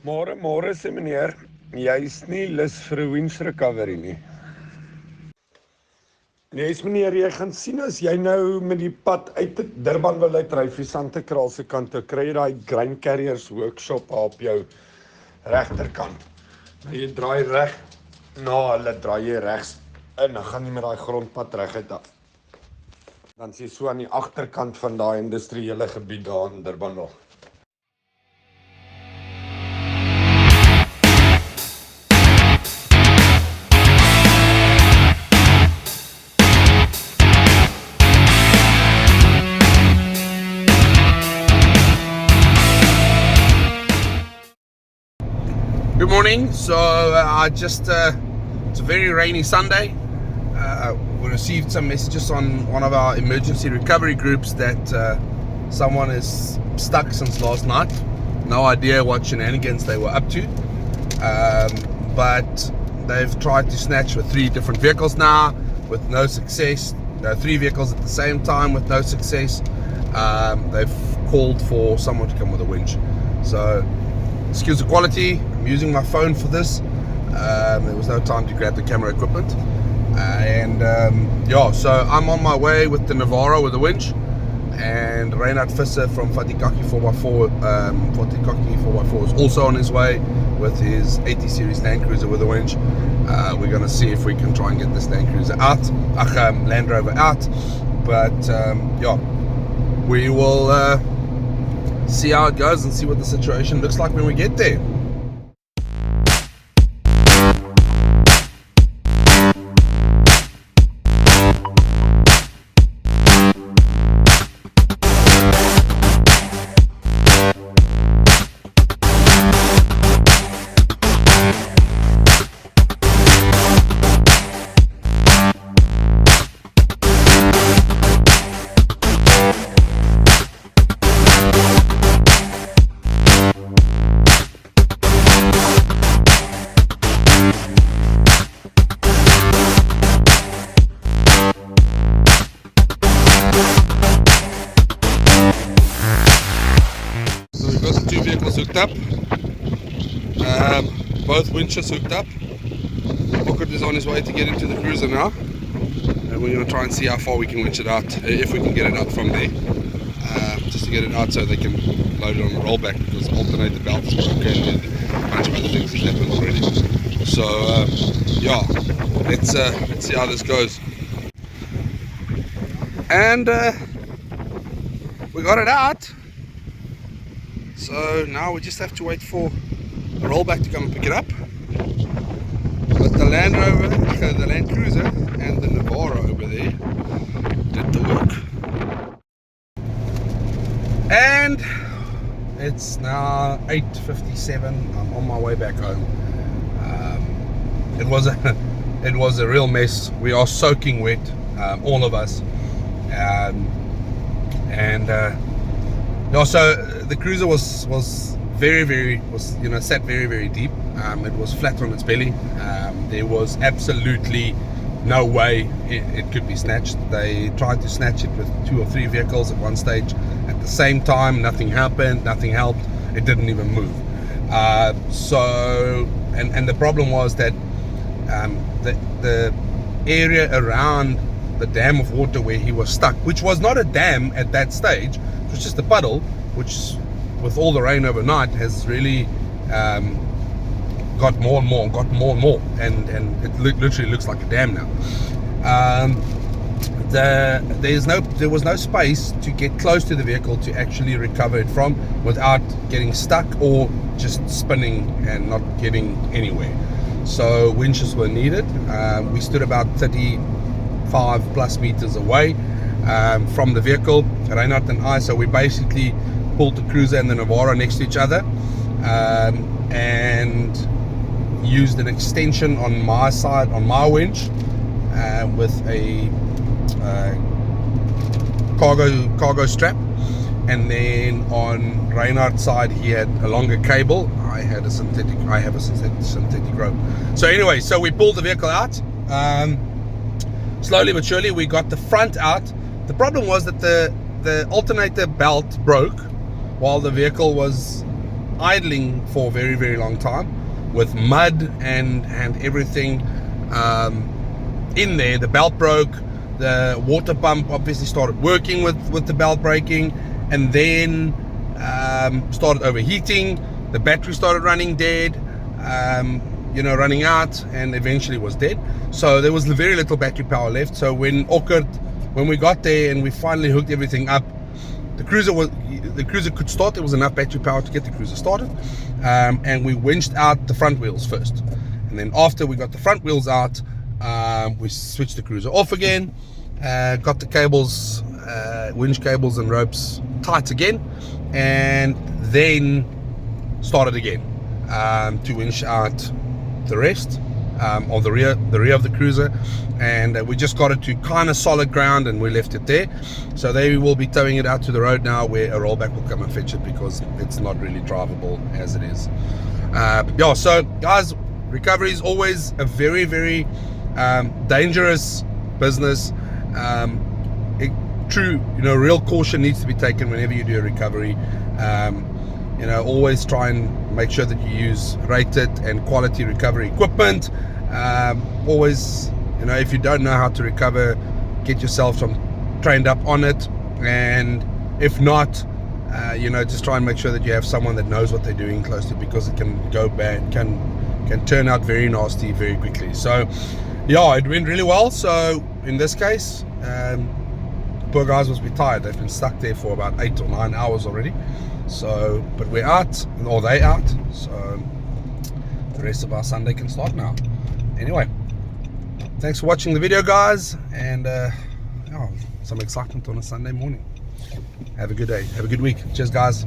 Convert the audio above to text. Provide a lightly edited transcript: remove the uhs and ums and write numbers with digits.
Môre sê meneer, jy's nie lus vir 'n winch recovery nie. Nee, meneer, jy gaan sien as jy nou met die pad uit Durban wil uitry vir Santekraal se kant, toe kry jy daai grain carriers workshop op jou regterkant. Nou jy draai reg na hulle, draai jy regs in, dan gaan jy met daai grondpad reguit af. Dan sien jy so aan die agterkant van daai industriële gebied daar in Durban. Good morning. So it's a very rainy Sunday. We received some messages on one of our emergency recovery groups that someone is stuck since last night. No idea what shenanigans they were up to, but they've tried to snatch with 3 different vehicles now with no success. 3 vehicles at the same time with no success. They've called for someone to come with a winch. So excuse the quality, I'm using my phone for this. There was no time to grab the camera equipment. So I'm on my way with the Navarro with the winch, and Reinhard Visser from Fatikaki 4x4, Fatikaki 4x4 is also on his way with his 80 series Land Cruiser with a winch. We're going to see if we can try and get this Land Cruiser out, Land Rover out. But we will see how it goes and see what the situation looks like when we get there. Hooked up, both winches hooked up. Pocket is on his way to get into the cruiser now, and we're going to try and see how far we can winch it out, if we can get it out from there, just to get it out so they can load it on the rollback, because the alternator belt is broken and a bunch of other things have happened already. So let's see how this goes. And we got it out. So now we just have to wait for the rollback to come and pick it up. But the Land Rover, the Land Cruiser and the Navarro over there did the work. And it's now 8:57. I'm on my way back home. It was a real mess. We are soaking wet, all of us. So the cruiser was sat very deep. It was flat on its belly. There was absolutely no way it could be snatched. They tried to snatch it with 2 or 3 vehicles at one stage at the same time. Nothing happened. Nothing helped. It didn't even move. And the problem was that the area around the dam of water where he was stuck, which was not a dam at that stage, it was just a puddle, which with all the rain overnight has really got more and more, and it literally looks like a dam now. There was no space to get close to the vehicle to actually recover it from without getting stuck or just spinning and not getting anywhere. So winches were needed. We stood about 35 plus meters away from the vehicle, Reinhard and I. So we basically pulled the cruiser and the Navarro next to each other, and used an extension on my side, on my winch, with a cargo strap, and then on Reinhard's side he had a longer cable. I have a synthetic rope. So anyway, so we pulled the vehicle out. Slowly but surely we got the front out. The problem was that the alternator belt broke while the vehicle was idling for a very, very long time with mud and everything in there. The belt broke. The water pump obviously started working with the belt breaking, and then started overheating. The battery started running dead, running out, and eventually was dead. So there was very little battery power left. So when we got there and we finally hooked everything up, the cruiser could start. There was enough battery power to get the cruiser started, and we winched out the front wheels first, and then after we got the front wheels out, we switched the cruiser off again, got the cables, winch cables and ropes tight again, and then started again to winch out the rest of the rear of the cruiser, and we just got it to kind of solid ground, and we left it there. So they will be towing it out to the road now, where a rollback will come and fetch it, because it's not really drivable as it is. Yeah, so guys, recovery is always a very, very dangerous business. Real caution needs to be taken whenever you do a recovery. Always try and make sure that you use rated and quality recovery equipment. Always, if you don't know how to recover, get yourself trained up on it, and if not, just try and make sure that you have someone that knows what they're doing close to, because it can go bad, can turn out very nasty very quickly. So yeah, it went really well. So in this case, poor guys must be tired. They've been stuck there for about 8 or 9 hours already. So, but we're out, or they out, so the rest of our Sunday can start now. Anyway, thanks for watching the video, guys, and some excitement on a Sunday morning. Have a good day, have a good week. Cheers, guys.